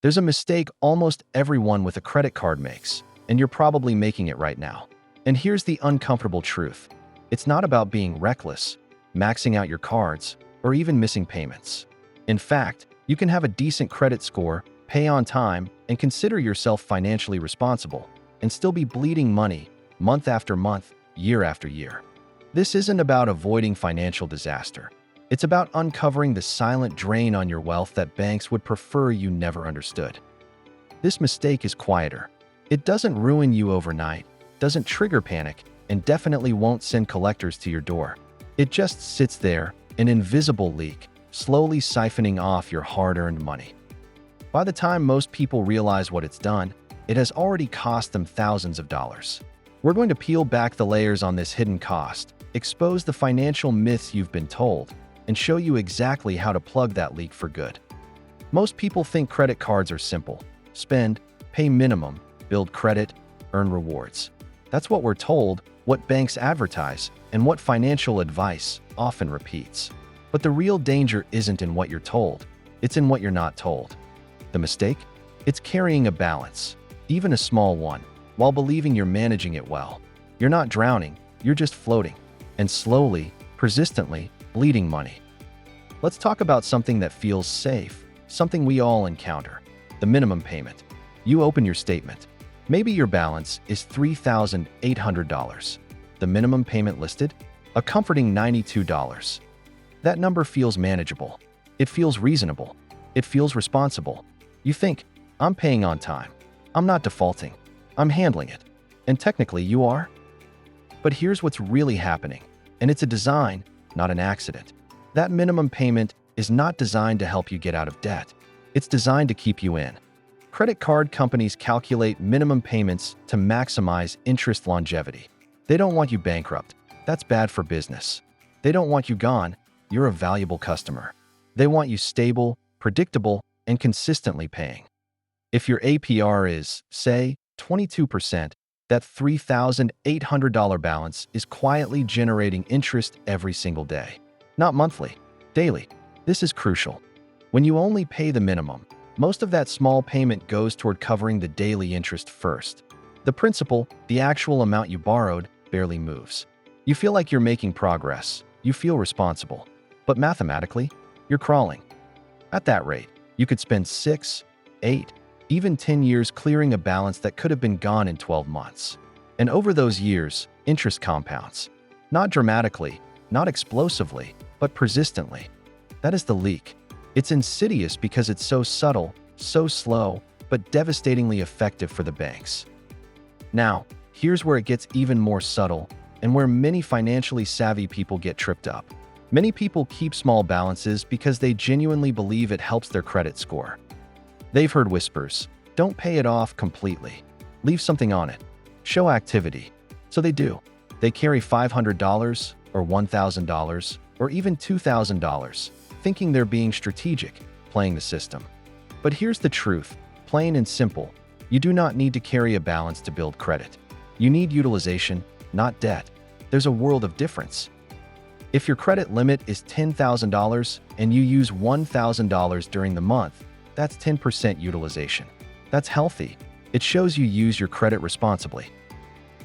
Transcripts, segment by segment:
There's a mistake almost everyone with a credit card makes, and you're probably making it right now. And here's the uncomfortable truth. It's not about being reckless, maxing out your cards, or even missing payments. In fact, you can have a decent credit score, pay on time, and consider yourself financially responsible, and still be bleeding money month after month, year after year. This isn't about avoiding financial disaster. It's about uncovering the silent drain on your wealth that banks would prefer you never understood. This mistake is quieter. It doesn't ruin you overnight, doesn't trigger panic, and definitely won't send collectors to your door. It just sits there, an invisible leak, slowly siphoning off your hard-earned money. By the time most people realize what it's done, it has already cost them thousands of dollars. We're going to peel back the layers on this hidden cost, expose the financial myths you've been told, and show you exactly how to plug that leak for good. Most people think credit cards are simple. Spend, pay minimum, build credit, earn rewards. That's what we're told, what banks advertise, and what financial advice often repeats. But the real danger isn't in what you're told, it's in what you're not told. The mistake? It's carrying a balance, even a small one, while believing you're managing it well. You're not drowning, you're just floating, and slowly, persistently, bleeding money. Let's talk about something that feels safe, something we all encounter: the minimum payment. You open your statement. Maybe your balance is $3,800. The minimum payment listed? A comforting $92. That number feels manageable. It feels reasonable. It feels responsible. You think, I'm paying on time. I'm not defaulting. I'm handling it. And technically you are. But here's what's really happening. And it's a design, not an accident. That minimum payment is not designed to help you get out of debt. It's designed to keep you in. Credit card companies calculate minimum payments to maximize interest longevity. They don't want you bankrupt. That's bad for business. They don't want you gone. You're a valuable customer. They want you stable, predictable, and consistently paying. If your APR is, say, 22%, that $3,800 balance is quietly generating interest every single day. Not monthly, daily. This is crucial. When you only pay the minimum, most of that small payment goes toward covering the daily interest first. The principal, the actual amount you borrowed, barely moves. You feel like you're making progress. You feel responsible. But mathematically, you're crawling. At that rate, you could spend 6, 8, even 10 years clearing a balance that could have been gone in 12 months. And over those years, interest compounds. Not dramatically, not explosively, but persistently. That is the leak. It's insidious because it's so subtle, so slow, but devastatingly effective for the banks. Now, here's where it gets even more subtle and where many financially savvy people get tripped up. Many people keep small balances because they genuinely believe it helps their credit score. They've heard whispers, don't pay it off completely. Leave something on it. Show activity. So they do. They carry $500 or $1,000 or even $2,000, thinking they're being strategic, playing the system. But here's the truth, plain and simple. You do not need to carry a balance to build credit. You need utilization, not debt. There's a world of difference. If your credit limit is $10,000 and you use $1,000 during the month, that's 10% utilization. That's healthy. It shows you use your credit responsibly.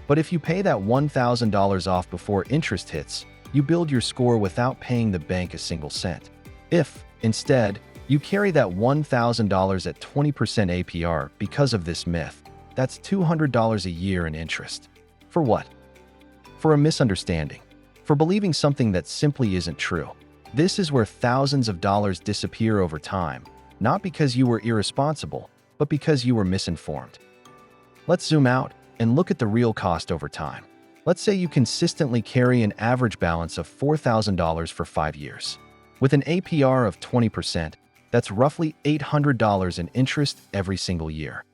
But if you pay that $1,000 off before interest hits, you build your score without paying the bank a single cent. If, instead, you carry that $1,000 at 20% APR because of this myth, that's $200 a year in interest. For what? For a misunderstanding. For believing something that simply isn't true. This is where thousands of dollars disappear over time, not because you were irresponsible, but because you were misinformed. Let's zoom out and look at the real cost over time. Let's say you consistently carry an average balance of $4,000 for 5 years. With an APR of 20%, that's roughly $800 in interest every single year.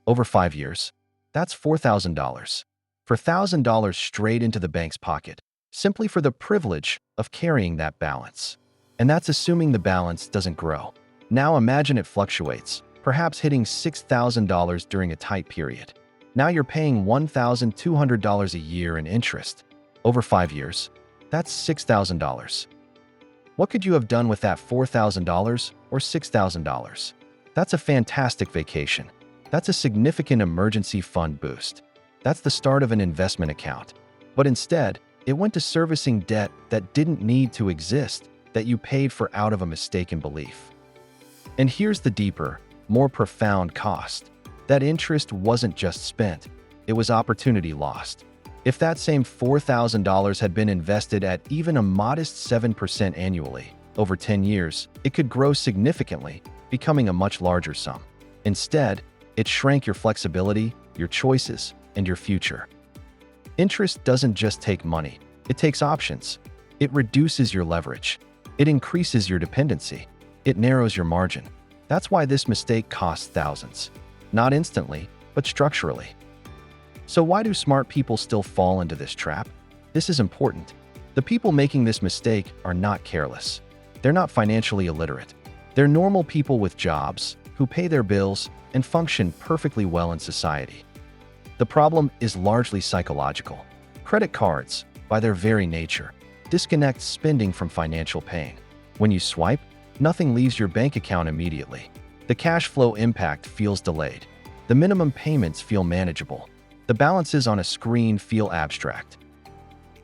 Over 5 years, that's $4,000. For $1,000 straight into the bank's pocket, simply for the privilege of carrying that balance. And that's assuming the balance doesn't grow. Now imagine it fluctuates, perhaps hitting $6,000 during a tight period. Now you're paying $1,200 a year in interest. Over 5 years, that's $6,000. What could you have done with that $4,000 or $6,000? That's a fantastic vacation. That's a significant emergency fund boost. That's the start of an investment account. But instead, it went to servicing debt that didn't need to exist, that you paid for out of a mistaken belief. And here's the deeper, more profound cost. That interest wasn't just spent, it was opportunity lost. If that same $4,000 had been invested at even a modest 7% annually, over 10 years, it could grow significantly, becoming a much larger sum. Instead, it shrank your flexibility, your choices, and your future. Interest doesn't just take money, it takes options. It reduces your leverage. It increases your dependency. It narrows your margin. That's why this mistake costs thousands. Not instantly, but structurally. So why do smart people still fall into this trap? This is important. The people making this mistake are not careless. They're not financially illiterate. They're normal people with jobs, who pay their bills and function perfectly well in society. The problem is largely psychological. Credit cards, by their very nature, disconnect spending from financial pain. When you swipe, nothing leaves your bank account immediately. The cash flow impact feels delayed. The minimum payments feel manageable. The balances on a screen feel abstract.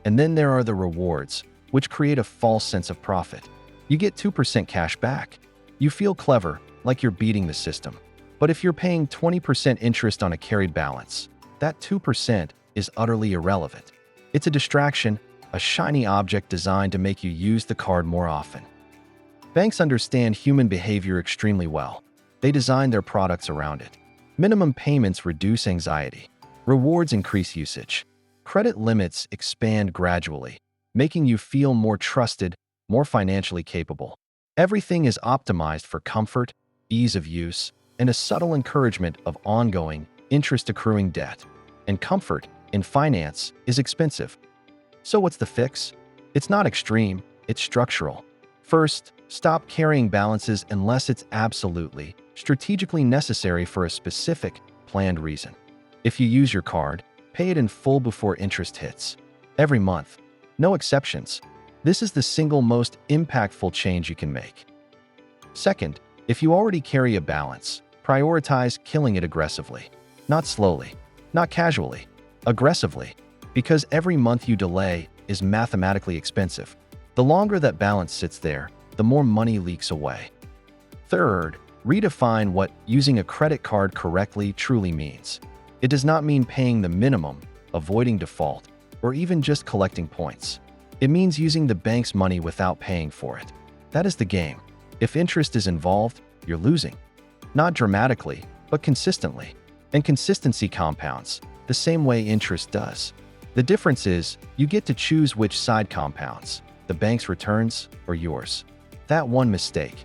And then there are the rewards, which create a false sense of profit. You get 2% cash back. You feel clever, like you're beating the system. But if you're paying 20% interest on a carried balance, that 2% is utterly irrelevant. It's a distraction, a shiny object designed to make you use the card more often. Banks understand human behavior extremely well. They design their products around it. Minimum payments reduce anxiety. Rewards increase usage. Credit limits expand gradually, making you feel more trusted, more financially capable. Everything is optimized for comfort, ease of use, and a subtle encouragement of ongoing, interest-accruing debt. And comfort, in finance, is expensive. So what's the fix? It's not extreme, it's structural. First, stop carrying balances unless it's absolutely, strategically necessary for a specific, planned reason. If you use your card, pay it in full before interest hits. Every month. No exceptions. This is the single most impactful change you can make. Second, if you already carry a balance, prioritize killing it aggressively. Not slowly, not casually, aggressively. Because every month you delay is mathematically expensive. The longer that balance sits there, the more money leaks away. Third, redefine what using a credit card correctly truly means. It does not mean paying the minimum, avoiding default, or even just collecting points. It means using the bank's money without paying for it. That is the game. If interest is involved, you're losing. Not dramatically, but consistently. And consistency compounds, the same way interest does. The difference is, you get to choose which side compounds, the bank's returns or yours. That one mistake,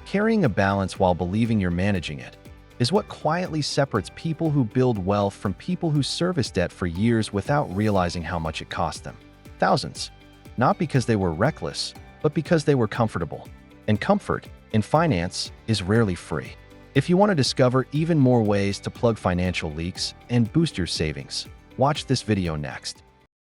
carrying a balance while believing you're managing it, is what quietly separates people who build wealth from people who service debt for years without realizing how much it cost them. Thousands. Not because they were reckless, but because they were comfortable. And comfort, in finance, is rarely free. If you want to discover even more ways to plug financial leaks and boost your savings, watch this video next.